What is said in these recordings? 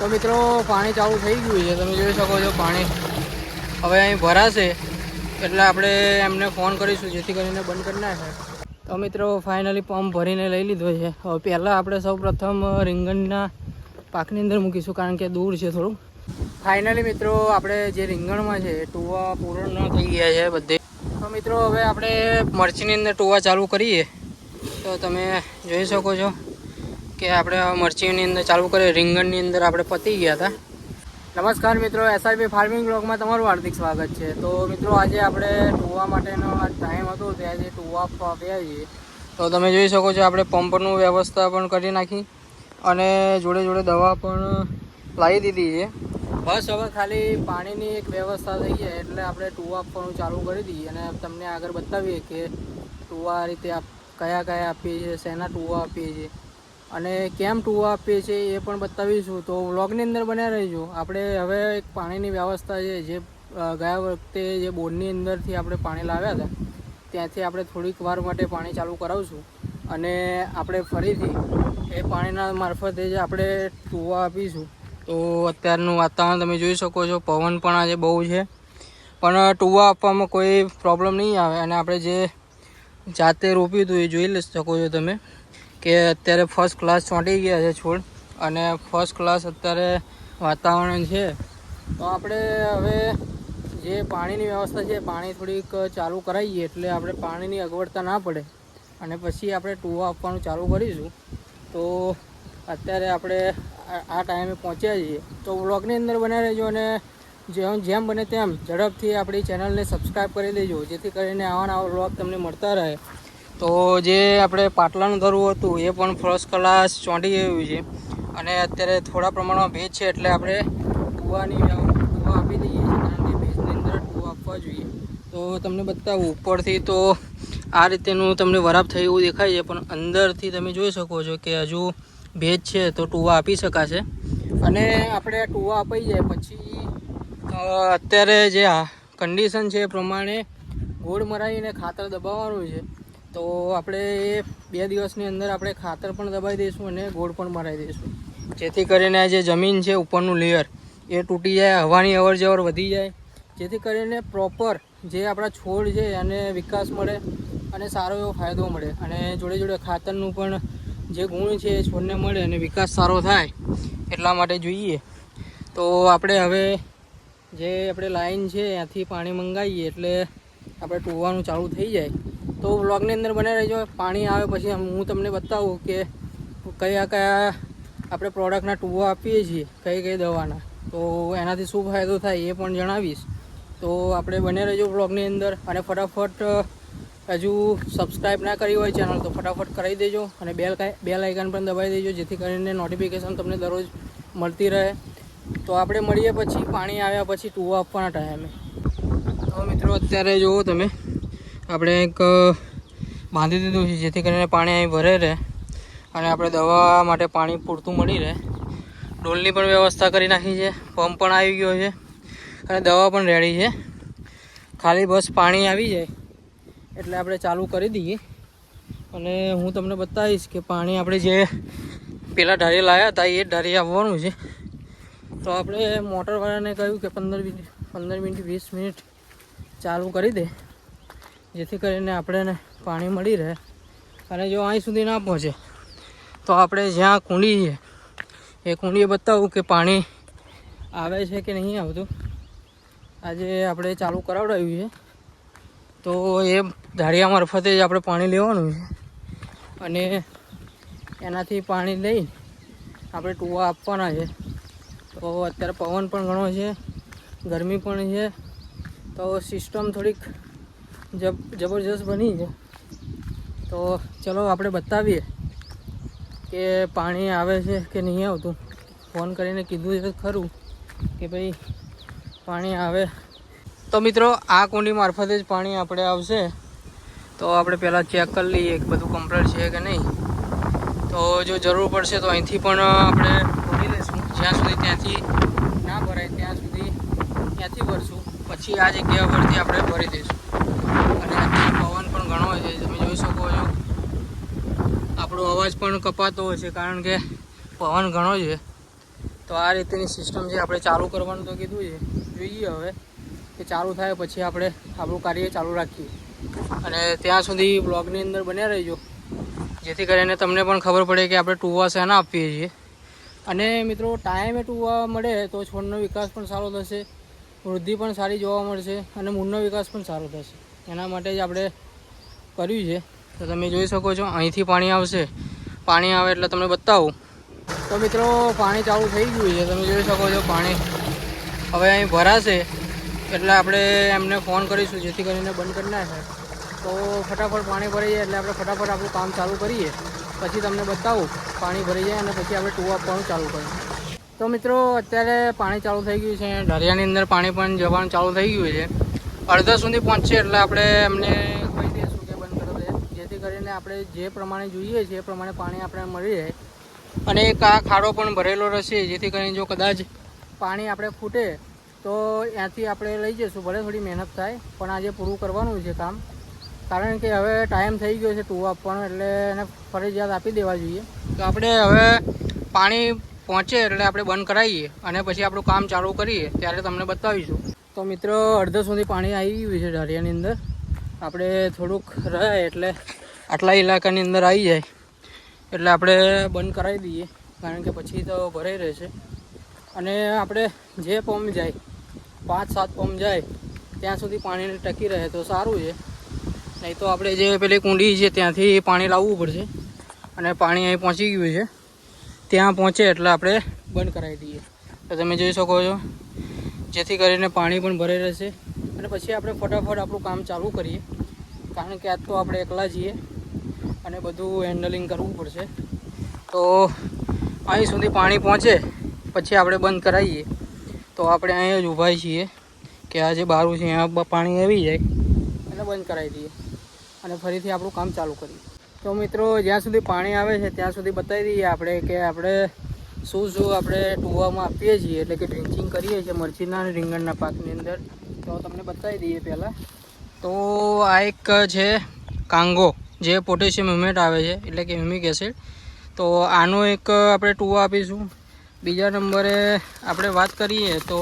તો મિત્રો પાણી ચાલુ થઈ ગયું છે, તમે જોઈ શકો છો. પાણી હવે અહીં ભરાશે એટલે આપણે એમને ફોન કરીશું જેથી કરીને બંધ કરી નાખે. તો મિત્રો ફાઇનલી પંપ ભરીને લઈ લીધો છે. હવે પહેલાં આપણે સૌ પ્રથમ રીંગણના પાકની અંદર મૂકીશું કારણ કે દૂર છે થોડું. ફાઇનલી મિત્રો આપણે જે રીંગણમાં છે ટુવા પૂરણ ન થઈ ગયા છે બધે. તો મિત્રો હવે આપણે મરચીની અંદર ટુવા ચાલુ કરીએ. તો તમે જોઈ શકો છો કે આપણે મરચીની અંદર ચાલુ કરીએ. રીંગણની અંદર આપણે પતી ગયા હતા. નમસ્કાર મિત્રો, SRP ફાર્મિંગ બ્લોગમાં તમારું હાર્દિક સ્વાગત છે. તો મિત્રો આજે આપણે ટુવા માટેનો ટાઈમ હતો ત્યાં જે ટુવા આપ્યા છીએ. તો તમે જોઈ શકો છો આપણે પંપનું વ્યવસ્થા પણ કરી નાખી અને જોડે જોડે દવા પણ લાવી દીધી છે. બસ હવે ખાલી પાણીની એક વ્યવસ્થા થઈ જાય એટલે આપણે ટુવા આપવાનું ચાલુ કરી દઈએ અને તમને આગળ બતાવીએ કે ટુવા આ રીતે કયા કયા આપીએ છીએ, શેના ટુવા આપીએ છીએ અને કેમ ટુવા આપીએ છીએ એ પણ બતાવીશું. તો વ્લોગની અંદર બન્યા રહીજો. આપણે હવે એક પાણીની વ્યવસ્થા છે જે ગયા વખતે જે બોરની અંદરથી આપણે પાણી લાવ્યા હતા ત્યાંથી આપણે થોડીક વાર માટે પાણી ચાલુ કરાવશું અને આપણે ફરીથી એ પાણીના મારફતે જ આપણે ટુવા આપીશું. તો અત્યારનું વાતાવરણ તમે જોઈ શકો છો, પવન પણ આજે બહુ છે પણ ટુવા આપવામાં કોઈ પ્રોબ્લેમ નહીં આવે. અને આપણે જે જાતે રોપ્યું હતું એ જોઈ શકો છો તમે કે અત્યારે ફર્સ્ટ ક્લાસ ચોંટી ગયા છે છોડ અને ફર્સ્ટ ક્લાસ અત્યારે વાતાવરણ છે. તો આપણે હવે જે પાણીની વ્યવસ્થા છે પાણી થોડીક ચાલુ કરાવીએ એટલે આપણે પાણીની અગવડતા ના પડે અને પછી આપણે ટુવા આપવાનું ચાલુ કરીશું. તો અત્યારે આપણે આ ટાઈમે પહોંચ્યા છીએ. તો વ્લોગની અંદર બન્યા રહેજો અને જેમ બને તેમ ઝડપથી આપણી ચેનલને સબસ્ક્રાઈબ કરી દેજો જેથી કરીને આવા નવા વ્લોગ તમને મળતા રહે. તો જે આપણે પાટલાનું ધરવું હતું એ પણ ફર્સ્ટ ક્લાસ ચોંટી ગયું છે અને અત્યારે થોડા પ્રમાણમાં ભેજ છે એટલે આપણે ટુવા આપી દઈએ છીએ કારણ કે ભેજની અંદર ટુવા આપવા જોઈએ. તો તમને બતાવું ઉપરથી તો આ રીતેનું તમને વરાપ થઈ એવું દેખાય છે પણ અંદરથી તમે જોઈ શકો છો કે હજુ ભેજ છે તો ટુવા આપી શકાશે. અને આપણે ટુવા અપાઈ જાય પછી અત્યારે જે આ કન્ડિશન છે એ પ્રમાણે ગોળ મરાવીને ખાતર દબાવવાનું છે. તો આપણે એ 2 દિવસની અંદર આપણે ખાતર પણ દબાવી દઈશું અને ગોળ પણ મરાવી દઈશું જેથી કરીને આ જે જમીન છે ઉપરનું લેયર એ તૂટી જાય, હવાની અવર જવર વધી જાય જેથી કરીને પ્રોપર જે આપણા છોડ છે એને વિકાસ મળે અને સારો એવો ફાયદો મળે અને જોડે જોડે ખાતરનું પણ જે ગુણ છે એ છોડને મળે અને વિકાસ સારો થાય એટલા માટે જોઈએ. તો આપણે હવે જે આપણે લાઈન છે ત્યાંથી પાણી મંગાવીએ એટલે આપણે ટુવાનું ચાલુ થઈ જાય. તો વ્લોગની અંદર બને રહેજો. પાણી આવે પછી હું તમને બતાવું કે કયા કયા આપણે પ્રોડક્ટના ટુવા આપીએ છીએ, કઈ કઈ દવાના, તો એનાથી શું ફાયદો થાય એ પણ જણાવીશ. તો આપણે બને રહેજો વ્લોગની અંદર અને ફટાફટ હજુ સબસ્ક્રાઈબ ના કરી હોય ચેનલ તો ફટાફટ કરી દેજો અને બેલ આઇકન પણ દબાવી દેજો જેથી કરીને નોટિફિકેશન તમને દરરોજ મળતી રહે. તો આપણે મળીએ પછી પાણી આવ્યા પછી ટુવા આપવાના ટાઈમે. તો મિત્રો અત્યારે જુઓ તમે આપણે એક બાંધી દીધું છે જેથી કરીને પાણી અહીં ભરે રહે અને આપણે દવા માટે પાણી પૂરતું મળી રહે. ડોલની પણ વ્યવસ્થા કરી નાખી છે, પંપ પણ આવી ગયો છે અને દવા પણ રેડી છે. ખાલી બસ પાણી આવી જાય એટલે આપણે ચાલુ કરી દઈએ અને હું તમને બતાવીશ કે પાણી આપણે જે પેલા ઢારી લાવ્યા હતા એ ઢારી આવવાનું છે. તો આપણે મોટરવાળાને કહ્યું કે 15 મિનિટ 20 મિનિટ ચાલુ કરી દે જેથી કરીને આપણે પાણી મળી રહે. અને જો અહીં સુધી ના પહોંચે તો આપણે જ્યાં કુંડી છે એ કુંડીએ બતાવું કે પાણી આવે છે કે નહીં આવતું. આજે આપણે ચાલુ કરાવડાવ્યું છે તો એ ધારિયા મારફતે જ આપણે પાણી લેવાનું છે અને એનાથી પાણી લઈ આપણે ટુવા આપવાના છે. તો અત્યારે પવન પણ ઘણો છે, ગરમી પણ છે, તો સિસ્ટમ થોડીક જબરજસ્ત બની છે. તો ચલો આપણે બતાવીએ કે પાણી આવે છે કે નહીં આવતું. ફોન કરીને કીધું છે ખરું કે ભાઈ પાણી આવે. તો મિત્રો આ કુંડી મારફતે જ પાણી આપણે આવશે. તો આપણે પહેલાં ચેક કરી લઈએ કે બધું કમ્પ્લીટ છે કે નહીં. તો જો જરૂર પડશે તો અહીંથી પણ આપણે ભરી લઈશું. જ્યાં સુધી ત્યાંથી ના ભરાય ત્યાં સુધી ત્યાંથી ભરશું, પછી આ જગ્યા પરથી આપણે ભરી દઈશું. અને પવન પણ ઘણો છે, તમે જોઈ શકો છો. આપણો અવાજ પણ કપાતો હોય છે કારણ કે પવન ઘણો છે તો આ રીતની સિસ્ટમ છે. આપણે ચાલુ કરવાનું તો કીધું છે, જોઈએ હવે કે ચાલુ થાય પછી આપણે આપણું કાર્ય ચાલુ રાખીએ. અને ત્યાં સુધી બ્લોગની અંદર બન્યા રહીજો, જેથી કરીને તમને પણ ખબર પડે કે આપણે ટૂવા શેના આપીએ છીએ. અને મિત્રો ટાઈમે ટૂવા મળે તો છોડનો વિકાસ પણ સારો થશે, વૃદ્ધિ પણ સારી જોવા મળશે અને મૂળનો વિકાસ પણ સારો થશે. એના માટે જ આપણે કર્યું છે. તો તમે જોઈ શકો છો અહીંથી પાણી આવશે, પાણી આવે એટલે તમને બતાવું. તો મિત્રો પાણી ચાલુ થઈ ગયું છે, તમે જોઈ શકો છો પાણી હવે અહીં ભરાશે એટલે આપણે એમને ફોન કરીશું જેથી કરીને બંધ કરી નાખે. તો ફટાફટ પાણી ભરાઈ જાય એટલે આપણે ફટાફટ આપણું કામ ચાલુ કરીએ, પછી તમને બતાવું પાણી ભરાઈ જાય અને પછી આપણે ટૂવા આપવાનું ચાલુ કરીએ. તો મિત્રો અત્યારે પાણી ચાલુ થઈ ગયું છે, ઢારિયાની અંદર પાણી પણ જવાનું ચાલુ થઈ ગયું છે. અડધા સુધી પહોંચશે એટલે આપણે એમને કહી દઈશું કે બંધ કરી દે, જેથી કરીને આપણે જે પ્રમાણે જોઈએ છે એ પ્રમાણે પાણી આપણે મળી જાય. અને એક આ ખાડો પણ ભરેલો રહેશે, જેથી કરીને જો કદાચ પાણી આપણે ફૂટે તો ત્યાંથી આપણે લઈ જઈશું. ભલે થોડી મહેનત થાય પણ આજે પૂરું કરવાનું છે કામ, કારણ કે હવે ટાઈમ થઈ ગયો છે ટૂવા આપવાનો, એટલે એને ફરજિયાત આપી દેવા જોઈએ. તો આપણે હવે પાણી પહોંચે એટલે આપણે બંધ કરાવીએ અને પછી આપણું કામ ચાલુ કરીએ ત્યારે તમને બતાવીશું. તો મિત્રો અડધો સુધી પાણી આવી ગયું છે ઢારિયાની અંદર. આપણે થોડુંક રહે એટલે આટલા ઇલાકાની અંદર આવી જાય એટલે આપણે બંધ કરાવી દઈએ, કારણ કે પછી તો ભરાઈ રહેશે. અને આપણે જે પંપ જાય 5-7 પંપ જાય ત્યાં સુધી પાણીને ટકી રહે તો સારું છે, નહીં તો આપણે જે પેલી કુંડી છે ત્યાંથી પાણી લાવવું પડશે. અને પાણી અહીં પહોંચી ગયું છે, ત્યાં પહોંચે એટલે આપણે બંધ કરાવી દઈએ. તો તમે જોઈ શકો છો, જેથી કરીને પાણી પણ ભરાઈ રહેશે અને પછી આપણે ફટાફટ આપણું કામ ચાલુ કરીએ, કારણ કે આજ તો આપણે એકલા છીએ અને બધું હેન્ડલિંગ કરવું પડશે. તો અહીં સુધી પાણી પહોંચે પછી આપણે બંધ કરાવીએ. તો આપણે અહીંયા જ ઊભા છીએ કે આ જે બારું છે અહીંયા પાણી આવી જાય એટલે બંધ કરાવી દઈએ અને ફરીથી આપણું કામ ચાલુ કરીએ. તો મિત્રો જ્યાં સુધી પાણી આવે છે ત્યાં સુધી બતાવી દઈએ આપણે કે આપણે શું આપણે ટૂવામાં આપીએ છીએ, એટલે કે ડ્રિંચિંગ કરીએ છીએ મરચીના અને રીંગણના પાકની અંદર. તો તમને બતાવી દઈએ પહેલાં. તો આ એક છે કાંગો, જે પોટેશિયમ હ્યુમેટ આવે છે, એટલે કે હ્યુમિક એસિડ. તો આનો એક આપણે ટૂવા આપીશું. બીજા નંબરે આપણે વાત કરીએ તો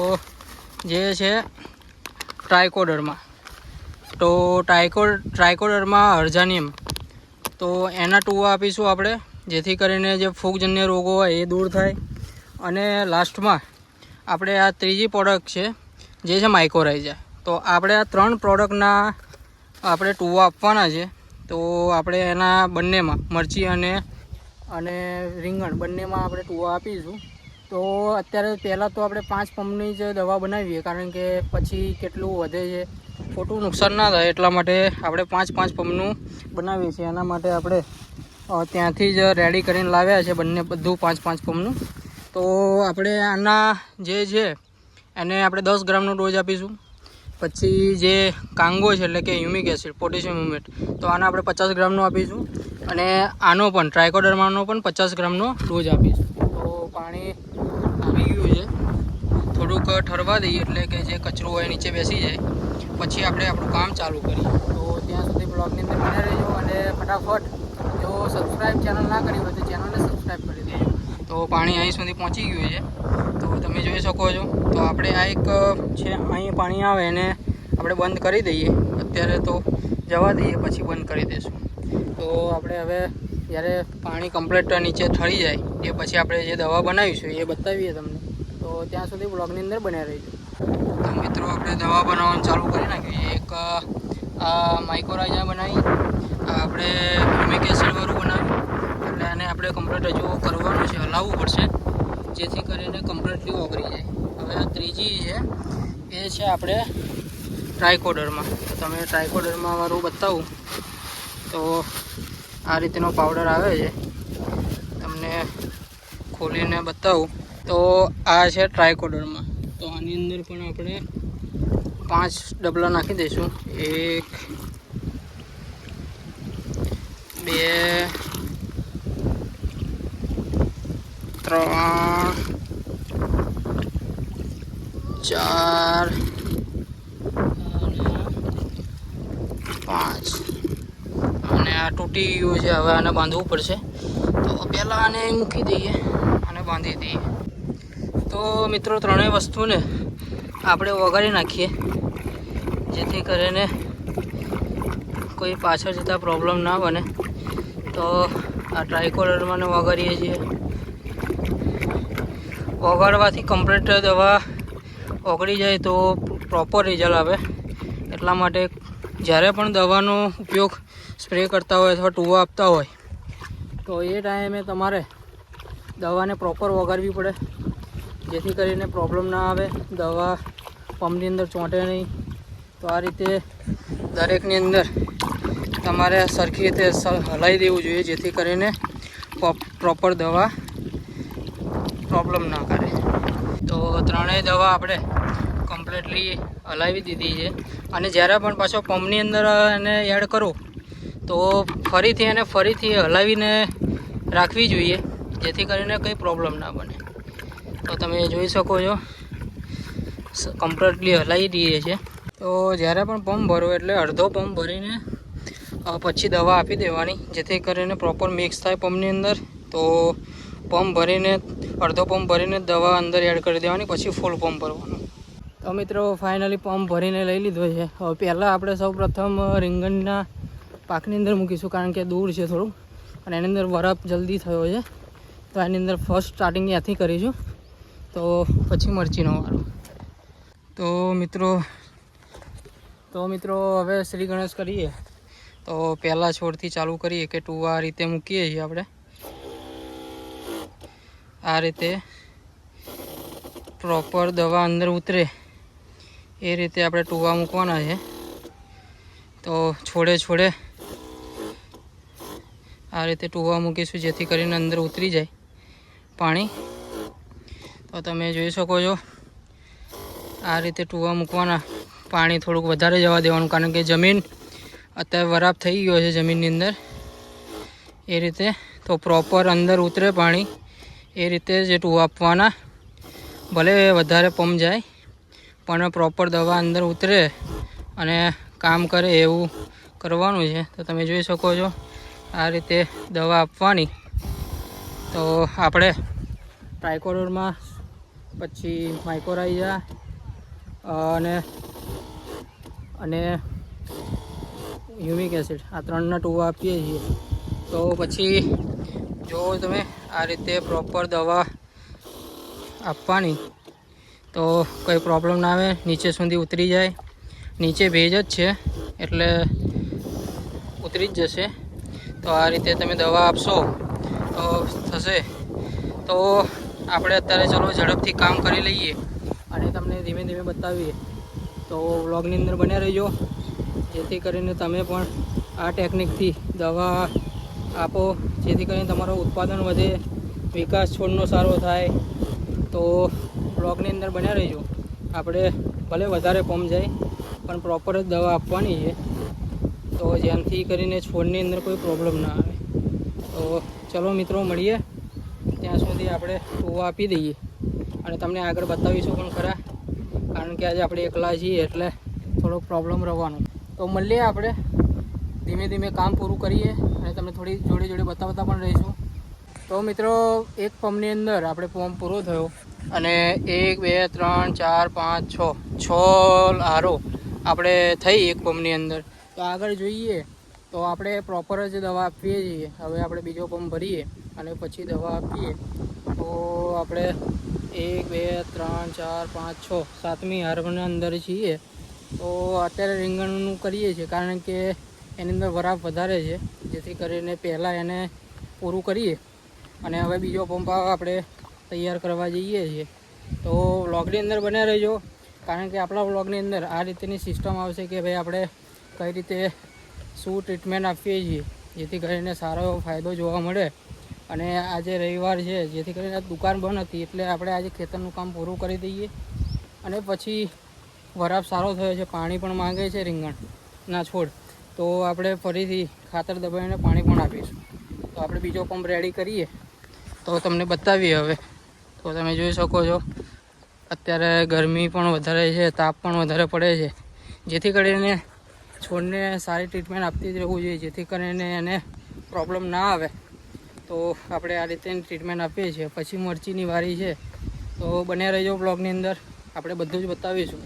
જે છે ટ્રાયકોડર્મા. તો ટ્રાયકોડર્મા અર્ઝાનિયમ, તો એના ટૂવા આપીશું આપણે, જેથી કરીને જે ફૂગજન્ય રોગો હોય એ દૂર થાય. અને લાસ્ટમાં આપણે આ ત્રીજી પ્રોડક્ટ છે જે છે માઇકોરાઇઝા. તો આપણે આ 3 પ્રોડક્ટના આપણે ટૂવા આપવાના છે. તો આપણે એના બંનેમાં મરચી અને રીંગણ બંનેમાં આપણે ટૂવા આપીશું. તો અત્યારે પહેલાં તો આપણે 5 પંપની જ દવા બનાવીએ, કારણ કે પછી કેટલું વધે છે, ખોટું નુકસાન ના થાય એટલા માટે આપણે 5 પંપનું બનાવીએ છીએ. એના માટે આપણે ત્યાંથી જ રેડી કરીને લાવ્યા છે બધું 5 પંપનું. તો આપણે આના જે છે એને આપણે 10 ગ્રામનો ડોઝ આપીશું. પછી જે કાંગો છે એટલે કે હ્યુમિક એસિડ પોટેશિયમ હ્યુમેટ, તો આના આપણે 50 ગ્રામનો આપીશું. અને આનો પણ ટ્રાયકોડર્માનો પણ 50 ગ્રામનો ડોઝ આપીશું. તો પાણી આવી ગયું છે, થોડુંક ઠરવા દઈએ એટલે કે જે કચરો હોય નીચે બેસી જાય, પછી આપણે આપણું કામ ચાલુ કરીએ. તો ત્યાં સુધી બ્લોગની અંદર બને રહેજો અને ફટાફટ જો સબસ્ક્રાઈબ ચેનલ ના કરી હોય તો ચેનલને સબસ્ક્રાઈબ કરી દેજો. તો પાણી અહીં સુધી પહોંચી ગયું છે, તો તમે જોઈ શકો છો. તો આપણે આ એક છે અહીં પાણી આવે એને આપણે બંધ કરી દઈએ. અત્યારે તો જવા દઈએ, પછી બંધ કરી દઈશું. તો આપણે હવે જ્યારે પાણી કમ્પ્લીટ નીચે ઠરી જાય એ પછી આપણે જે દવા બનાવીશું એ બતાવીએ તમને. તો ત્યાં સુધી બ્લોગની અંદર બન્યા રહીજો. તો મિત્રો આપણે દવા બનાવવાનું ચાલુ કરી નાખ્યું. એક આ માઇકોરાઇઝા બનાવી, આપણે હ્યુમિક એસિડવાળું બનાવ્યું. એટલે આને આપણે કમ્પ્લીટ હજુ કરવાનું છે, હલાવવું પડશે, જેથી કરીને કમ્પ્લીટલી ઓગળી જાય. હવે આ ત્રીજી છે એ છે આપણે ટ્રાયકોડર્મા. તો તમે ટ્રાયકોડર્માવાળું બતાવું તો આ રીતનો પાવડર આવે છે, તમને ખોલીને બતાવું. તો આ છે ટ્રાયકોડર્મા. તો આની અંદર પણ આપણે 5 ડબલા નાખી દઈશું. 1 2 3 4 5. અને આ તૂટી ગયું છે, હવે આને બાંધવું પડશે. તો પહેલાં આને મૂકી દઈએ અને બાંધી દઈએ. તો મિત્રો ત્રણેય વસ્તુને આપણે વગાડી નાખીએ, જેથી કરીને કોઈ પાછળ જતાં પ્રોબ્લેમ ના બને. તો આ ટ્રાયકોડરમાં વગાડીએ છીએ. વગાડવાથી કમ્પ્લીટ દવા ઓગળી જાય તો પ્રોપર રિઝલ્ટ આવે. એટલા માટે જ્યારે પણ દવાનો ઉપયોગ સ્પ્રે કરતા હોય અથવા ટૂવા આપતા હોય તો એ ટાઈમે તમારે દવાને પ્રોપર વગાડવી પડે, જેથી કરીને પ્રોબ્લેમ ના આવે, દવા પંપની અંદર ચોંટે નહીં. તો આ રીતે દરેકની અંદર તમારે સરખી રીતે હલાવી દેવું જોઈએ, જેથી કરીને પ્રોપર દવા પ્રોબ્લેમ ના કરે. તો ત્રણેય દવા આપણે કમ્પ્લીટલી હલાવી દીધી છે. અને જ્યારે પણ પાછો પંપની અંદર એને એડ કરો તો ફરીથી હલાવીને રાખવી જોઈએ, જેથી કરીને કંઈ પ્રોબ્લેમ ના બને. તો તમે જોઈ શકો છો કમ્પ્લીટલી હલાવી દઈએ છે. તો જ્યારે પણ પંપ ભરો એટલે અડધો પંપ ભરીને પછી દવા આપી દેવાની, જેથી કરીને પ્રોપર મિક્સ થાય પંપની અંદર. તો પંપ ભરીને અડધો પંપ ભરીને દવા અંદર એડ કરી દેવાની, પછી ફૂલ પંપ ભરવાનું. તો મિત્રો ફાઇનલી પંપ ભરીને લઈ લીધો છે. હવે પહેલાં આપણે સૌપ્રથમ રીંગણના પાકની અંદર મૂકીશું, કારણ કે દૂર છે થોડું અને એની અંદર બરફ જલ્દી થયો છે. તો એની અંદર ફર્સ્ટ સ્ટાર્ટિંગ ત્યાંથી કરીશું, તો પછી મરચીનો વારો. તો મિત્રો હવે શ્રી ગણેશ કરીએ. તો પહેલાં છોડથી ચાલુ કરીએ કે ટૂવા આ રીતે મૂકીએ છીએ આપણે. આ રીતે પ્રોપર દવા અંદર ઉતરે એ રીતે આપણે ટૂવા મૂકવાના છે. તો છોડે આ રીતે ટૂવા મૂકીશું, જેથી કરીને અંદર ઉતરી જાય પાણી. તો તમે જોઈ શકો છો આ રીતે ટૂવા મૂકવાના. પાણી થોડુંક વધારે જવા દેવાનું, કારણ કે જમીન અત્યારે વરાપ થઈ ગયો છે જમીનની અંદર. એ રીતે તો પ્રોપર અંદર ઉતરે પાણી એ રીતે જે ટૂવા આપવાના. ભલે વધારે પંપ જાય પણ પ્રોપર દવા અંદર ઉતરે અને કામ કરે એવું કરવાનું છે. તો તમે જોઈ શકો છો આ રીતે દવા આપવાની. તો આપણે ટ્રાયકોડરમાં પછી માઇકોરાઇઝા અને હ્યુમિક એસિડ આ ત્રણના ટૂવા આપીએ છીએ. તો પછી જો તમે આ રીતે પ્રોપર દવા આપવાની તો કંઈ પ્રોબ્લેમ ના આવે, નીચે સુધી ઉતરી જાય. નીચે ભેજ જ છે એટલે ઉતરી જ જશે. તો આ રીતે તમે દવા આપશો તો થશે. તો આપણે અત્યારે ચલો ઝડપથી કામ કરી લઈએ અને તમને ધીમે ધીમે બતાવીએ. તો વ્લોગની અંદર બન્યા રહેજો, જેથી કરીને તમે પણ આ ટેકનિકથી દવા આપો, જેથી કરીને તમારો ઉત્પાદન વધે, વિકાસ છોડનો સારો થાય. તો વ્લોગની અંદર બન્યા રહેજો. આપણે ભલે વધારે પંપ જાય પણ પ્રોપર જ દવા આપવાની છે, તો જેનાથી કરીને છોડની અંદર કોઈ પ્રોબ્લેમ ના આવે. તો ચલો મિત્રો મળીએ, ત્યાં સુધી આપણે ટૂવા આપી દઈએ અને તમને આગળ બતાવીશું પણ ખરા, કારણ કે આજે આપણે એકલા છીએ એટલે થોડોક પ્રોબ્લેમ રહેવાનો. તો મળીએ આપણે, ધીમે ધીમે કામ પૂરું કરીએ અને તમને થોડી જોડે બતાવતા પણ રહીશું. તો મિત્રો એક પંપની અંદર આપણે પંપ પૂરો થયો અને 1 2 3 4 5 6 આરો આપણે થઈ એક પંપની અંદર. તો આગળ જોઈએ તો આપણે પ્રોપર જ દવા આપીએ છીએ. હવે આપણે બીજો પંપ ભરીએ અને પછી દવા આપીએ. તો આપણે 1 2 3 4 5 6 સાતમી હારની અંદર છીએ. તો અત્યારે રીંગણનું કરીએ છીએ, કારણ કે એની અંદર વરાપ વધારે છે, જેથી કરીને પહેલાં એને પૂરું કરીએ અને હવે બીજો પંપ આપણે તૈયાર કરવા જઈએ છીએ. તો વ્લોગની અંદર બન્યા રહેજો, કારણ કે આપણા વ્લોગની અંદર આ રીતની સિસ્ટમ આવશે કે ભાઈ આપણે કઈ રીતે શું ટ્રીટમેન્ટ આપીએ છીએ, જેથી કરીને સારો એવો ફાયદો જોવા મળે. અને આજે રવિવાર છે, જેથી કરીને દુકાન બંધ હતી એટલે આપણે આજે ખેતરનું કામ પૂરું કરી દઈએ અને પછી વરાપ સારો થયો છે, પાણી પણ માંગે છે રીંગણના છોડ, તો આપણે ફરીથી ખાતર દબાવીને પાણી પણ આપીશું. તો આપણે બીજો પંપ રેડી કરીએ તો તમને બતાવીએ હવે. તો તમે જોઈ શકો છો અત્યારે ગરમી પણ વધારે છે, તાપ પણ વધારે પડે છે, જેથી કરીને છોડને સારી ટ્રીટમેન્ટ આપતી જ રહેવું જોઈએ, જેથી કરીને એને પ્રોબ્લેમ ના આવે. તો આપણે આ રીતે ટ્રીટમેન્ટ આપીએ છીએ. પછી મરચીની વારી છે, તો બન્યા રહેજો બ્લોગની અંદર, આપણે બધું જ બતાવીશું.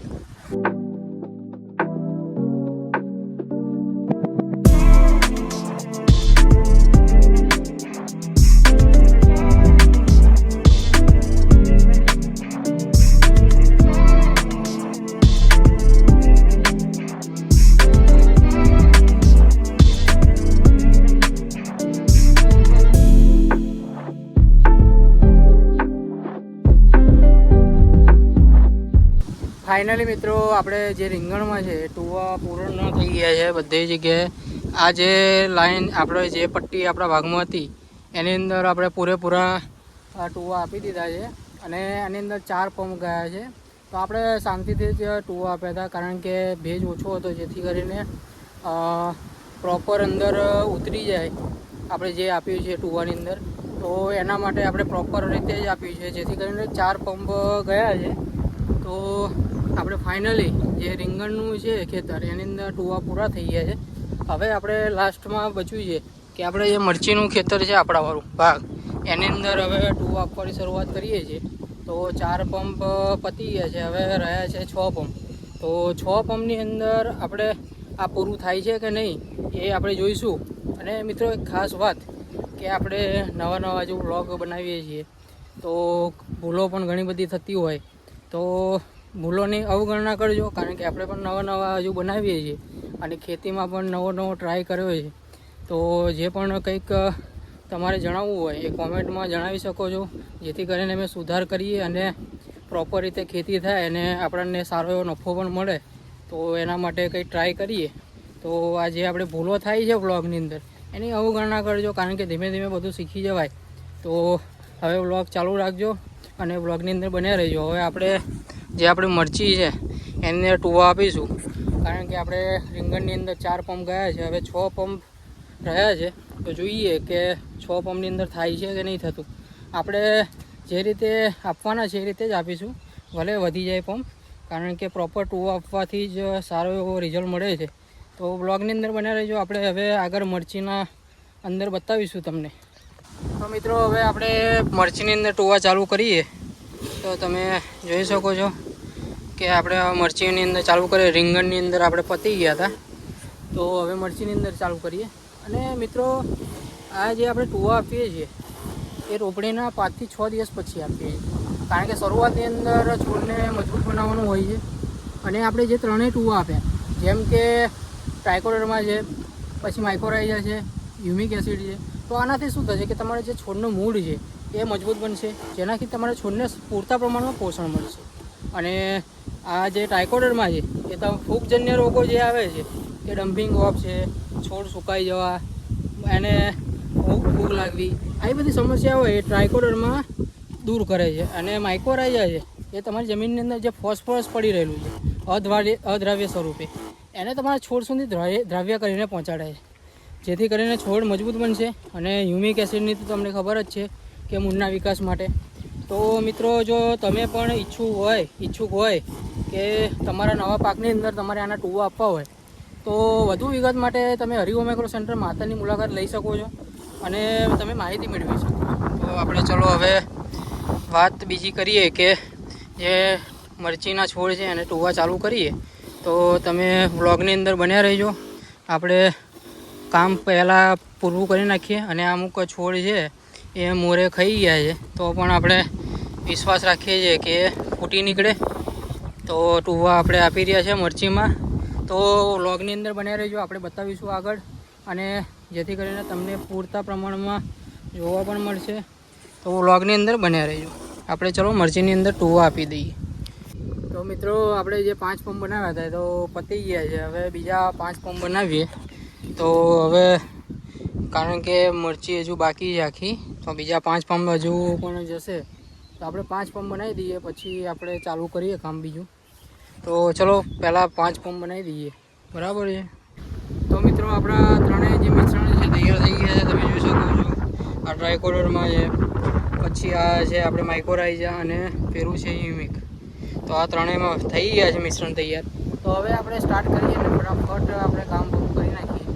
ફાઇનલી મિત્રો આપણે જે રીંગણમાં છે ટુવા પૂરણ ન થઈ ગયા છે બધી જગ્યાએ. આ જે લાઈન આપણે જે પટ્ટી આપણા ભાગમાં હતી એની અંદર આપણે પૂરેપૂરા ટુવા આપી દીધા છે અને આની અંદર 4 પંપ ગયા છે. તો આપણે શાંતિથી જ ટુવા આપ્યા હતા કારણ કે ભેજ ઓછો હતો, જેથી કરીને પ્રોપર અંદર ઉતરી જાય આપણે જે આપ્યું છે ટુવાની અંદર. તો એના માટે આપણે પ્રોપર રીતે જ આપ્યું છે, જેથી કરીને 4 પંપ ગયા છે. તો આપણે ફાઇનલી જે રીંગણનું છે ખેતર એની અંદર ટુવા પૂરા થઈ ગયા છે. હવે આપણે લાસ્ટમાં બચ્યું છે કે આપણે જે મરચીનું ખેતર છે આપણાવાળું ભાગ એની અંદર હવે ટુવા આપવાની શરૂઆત કરીએ છીએ. તો 4 પંપ પતી ગયા છે, હવે રહ્યા છે 6 પંપ. તો 6 પંપની અંદર આપણે આ પૂરું થાય છે કે નહીં એ આપણે જોઈશું. અને મિત્રો એક ખાસ વાત કે આપણે નવા જો વ્લોગ બનાવીએ છીએ તો ભૂલો પણ ઘણી બધી થતી હોય, તો ભૂલોની અવગણના કરજો, કારણ કે આપણે પણ નવા હજુ બનાવીએ છીએ અને ખેતીમાં પણ નવો ટ્રાય કર્યો છે. તો જે પણ કંઈક તમારે જણાવવું હોય એ કોમેન્ટમાં જણાવી શકો છો, જેથી કરીને અમે સુધાર કરીએ અને પ્રોપર રીતે ખેતી થાય અને આપણને સારો એવો નફો પણ મળે. તો એના માટે કંઈ ટ્રાય કરીએ. તો આ જે આપણે ભૂલો થાય છે વ્લોગની અંદર એની અવગણના કરજો, કારણ કે ધીમે ધીમે બધું શીખી જવાય. તો હવે વ્લોગ ચાલુ રાખજો અને વ્લોગની અંદર બન્યા રહેજો. હવે આપણે જે આપણે મરચી છે એની અંદર ટુવા આપીશું, કારણ કે આપણે રીંગણની અંદર 4 પંપ ગયા છે, હવે 6 પંપ રહ્યા છે. તો જોઈએ કે 6 પંપની અંદર થાય છે કે નહીં થતું. આપણે જે રીતે આપવાના છે એ રીતે જ આપીશું, ભલે વધી જાય પંપ, કારણ કે પ્રોપર ટુવા આપવાથી જ સારો એવો રિઝલ્ટ મળે છે. તો બ્લોગની અંદર બન્યા રહેજો. આપણે હવે આગળ મરચીના અંદર બતાવીશું તમને. તો મિત્રો હવે આપણે મરચીની અંદર ટુવા ચાલુ કરીએ. તો તમે જોઈ શકો છો કે આપણે મરચીની અંદર ચાલુ કરીએ. રીંગણની અંદર આપણે પતી ગયા હતા, તો હવે મરચીની અંદર ચાલુ કરીએ. અને મિત્રો આ જે આપણે ટુવા આપીએ છીએ એ રોપણીના 5 થી 6 દિવસ પછી આપીએ છીએ, કારણ કે શરૂઆતની અંદર છોડને મજબૂત બનાવવાનું હોય છે. અને આપણે જે 3 ટુવા આપ્યા, જેમ કે ટ્રાયકોડર્મા છે, પછી માઇક્રોરાઇઝા છે, હ્યુમિક એસિડ છે, તો આનાથી શું થશે કે તમારે જે છોડનું મૂળ છે એ મજબૂત બનશે, જેનાથી તમારા છોડને પૂરતા પ્રમાણમાં પોષણ મળશે. અને આ જે ટ્રાયકોડર્મા છે એ તો ફૂગજન્ય રોગો જે આવે છે કે ડમ્પિંગ ઓફ છે, છોડ સુકાઈ જવા, એને ફૂગ લાગવી, આવી બધી સમસ્યાઓ એ ટ્રાયકોડર્મા દૂર કરે છે. અને માઇક્રોરાઇઝા છે એ તમારી જમીનની અંદર જે ફોસ્ફરસ પડી રહેલું છે અદ્રાવ્ય સ્વરૂપે, એને તમારા છોડ સુધી દ્રાવ્ય કરીને પહોંચાડે છે, જેથી કરીને છોડ મજબૂત બનશે. અને હ્યુમિક એસિડની તો તમને ખબર જ છે કે મૂળના વિકાસ માટે. તો મિત્રો જો તમે પણ ઈચ્છુક હોય કે તમારા નવા પાકની અંદર તમારે આના ટુવા આપવા હોય, તો વધુ વિગત માટે તમે હરિઓમ એગ્રો સેન્ટર માતાની મુલાકાત લઈ શકો છો અને તમે માહિતી મેળવી શકો છો. તો આપણે ચલો હવે વાત બીજી કરીએ કે જે મરચીના છોડ છે એને ટુવા ચાલુ કરીએ. તો તમે વ્લોગની અંદર બન્યા રહેજો. આપણે કામ પહેલાં પૂરું કરી નાખીએ. અને અમુક છોડ છે એ મોરે ખાઈ ગયા છે, તો પણ આપણે વિશ્વાસ રાખીએ છીએ કે ફૂટી નીકળે. તો ટુવા આપણે આપી રહ્યા છે મરચીમાં. તો વ્લોગની અંદર બન્યા રહેજો, આપણે બતાવીશું આગળ, અને જેથી કરીને તમને પૂરતા પ્રમાણમાં જોવા પણ મળશે. તો વ્લોગની અંદર બન્યા રહેજો. આપણે ચલો મરચીની અંદર ટુવા આપી દઈએ. તો મિત્રો આપણે જે 5 પંપ બનાવ્યા હતા તો પતી ગયા છે. હવે બીજા 5 પંપ બનાવીએ. તો હવે કારણ કે મરચી હજુ બાકી છે આખી, તો બીજા 5 પંપ હજુ પણ જશે. તો આપણે 5 પંપ બનાવી દઈએ, પછી આપણે ચાલુ કરીએ કામ બીજું. તો ચલો પહેલાં 5 પંપ બનાવી દઈએ, બરાબર છે. તો મિત્રો આપણા ત્રણેય જે મિશ્રણ છે તૈયાર થઈ ગયા છે, તમે જોઈ શકો છો. આ ટ્રાયકોડર્મા છે, પછી આ છે આપણે માઇક્રોરાઇઝા અને પેલું છે હ્યુમિક. તો આ ત્રણેયમાં થઈ ગયા છે મિશ્રણ તૈયાર. તો હવે આપણે સ્ટાર્ટ કરીએ અને ફટાફટ આપણે કામ પૂરું કરી નાખીએ.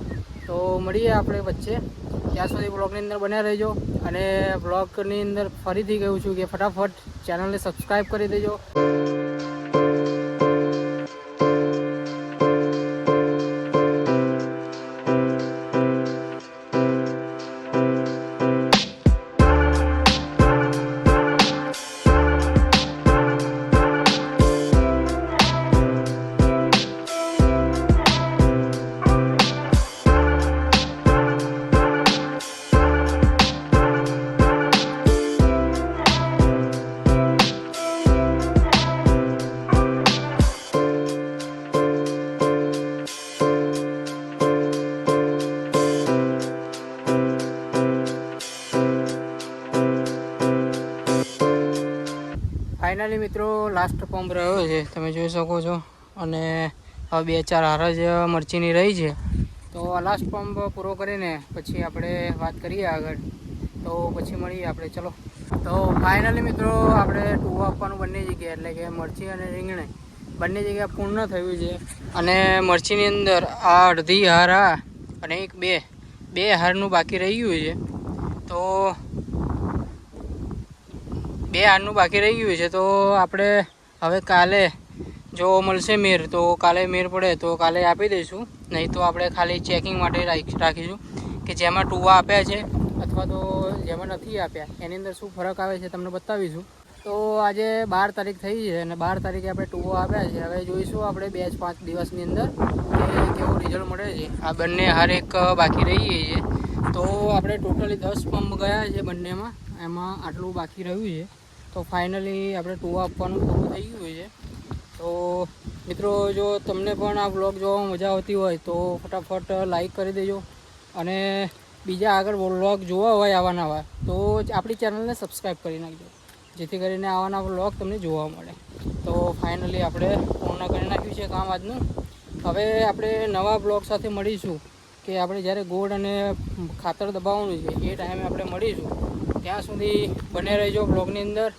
તો મળીએ આપણે વચ્ચે ત્યાં સુધી બ્લોગની અંદર બન્યા રહેજો. અને બ્લોગની અંદર ફરીથી કહું છું કે ફટાફટ ચેનલને સબસ્ક્રાઈબ કરી દેજો. ફાઇનલી મિત્રો લાસ્ટ પંપ રહ્યો છે, તમે જોઈ શકો છો. અને હવે 2-4 હાર જ મરચીની રહી છે. તો આ લાસ્ટ પંપ પૂરો કરીને પછી આપણે વાત કરીએ આગળ. તો પછી મળીએ આપણે. ચલો. તો ફાઇનલી મિત્રો આપણે ટૂવો આપવાનું બંને જગ્યાએ, એટલે કે મરચી અને રીંગણે બંને જગ્યાએ પૂર્ણ થયું છે. અને મરચીની અંદર આ અડધી હાર અને બે હારનું બાકી રહી ગયું છે. તો 2 હારનું બાકી રહી ગયું છે. તો આપણે હવે કાલે જો મળશે મેર તો કાલે મેર પડે તો કાલે આપી દઈશું. નહીં તો આપણે ખાલી ચેકિંગ માટે રાખીશું કે જેમાં ટૂવા આપ્યા છે અથવા તો જેમાં નથી આપ્યા એની અંદર શું ફરક આવે છે તમને બતાવીશું. તો આજે 12 તારીખ થઈ છે અને 12 તારીખે આપણે ટૂવો આપ્યા છે. હવે જોઈશું આપણે 2-5 દિવસની અંદર કે કેવું રિઝલ્ટ મળે છે. આ બંને હાર એક બાકી રહી છે. તો આપણે ટોટલી 10 પંપ ગયા છે બંનેમાં, એમાં આટલું બાકી રહ્યું છે. તો ફાઇનલી આપણે ટૂવા આપવાનું પૂરું થઈ ગયું છે. તો મિત્રો જો તમને પણ આ બ્લોગ જોવામાં મજા આવતી હોય તો ફટાફટ લાઈક કરી દેજો. અને બીજા આગળ બ્લોગ જોવા હોય આવા નવા તો આપણી ચેનલને સબસ્ક્રાઈબ કરી નાખજો, જેથી કરીને આવાના બ્લોગ તમને જોવા મળે. તો ફાઇનલી આપણે પૂર્ણ કરી નાખ્યું છે કામ આજનું. હવે આપણે નવા બ્લોગ સાથે મળીશું કે આપણે જ્યારે ગોળ અને ખાતર દબાવવાનું છે એ ટાઈમે આપણે મળીશું. ત્યાં સુધી બને રહેજો બ્લોગની અંદર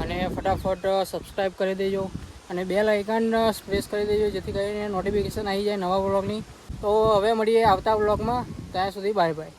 અને ફટાફટ સબસ્ક્રાઈબ કરી દેજો અને બેલ આઇકન પ્રેસ કરી દેજો, જેથી કરીને નોટિફિકેશન આવી જાય નવા બ્લોગની. તો હવે મળીએ આવતા બ્લોગમાં. ત્યાં સુધી બાય બાય.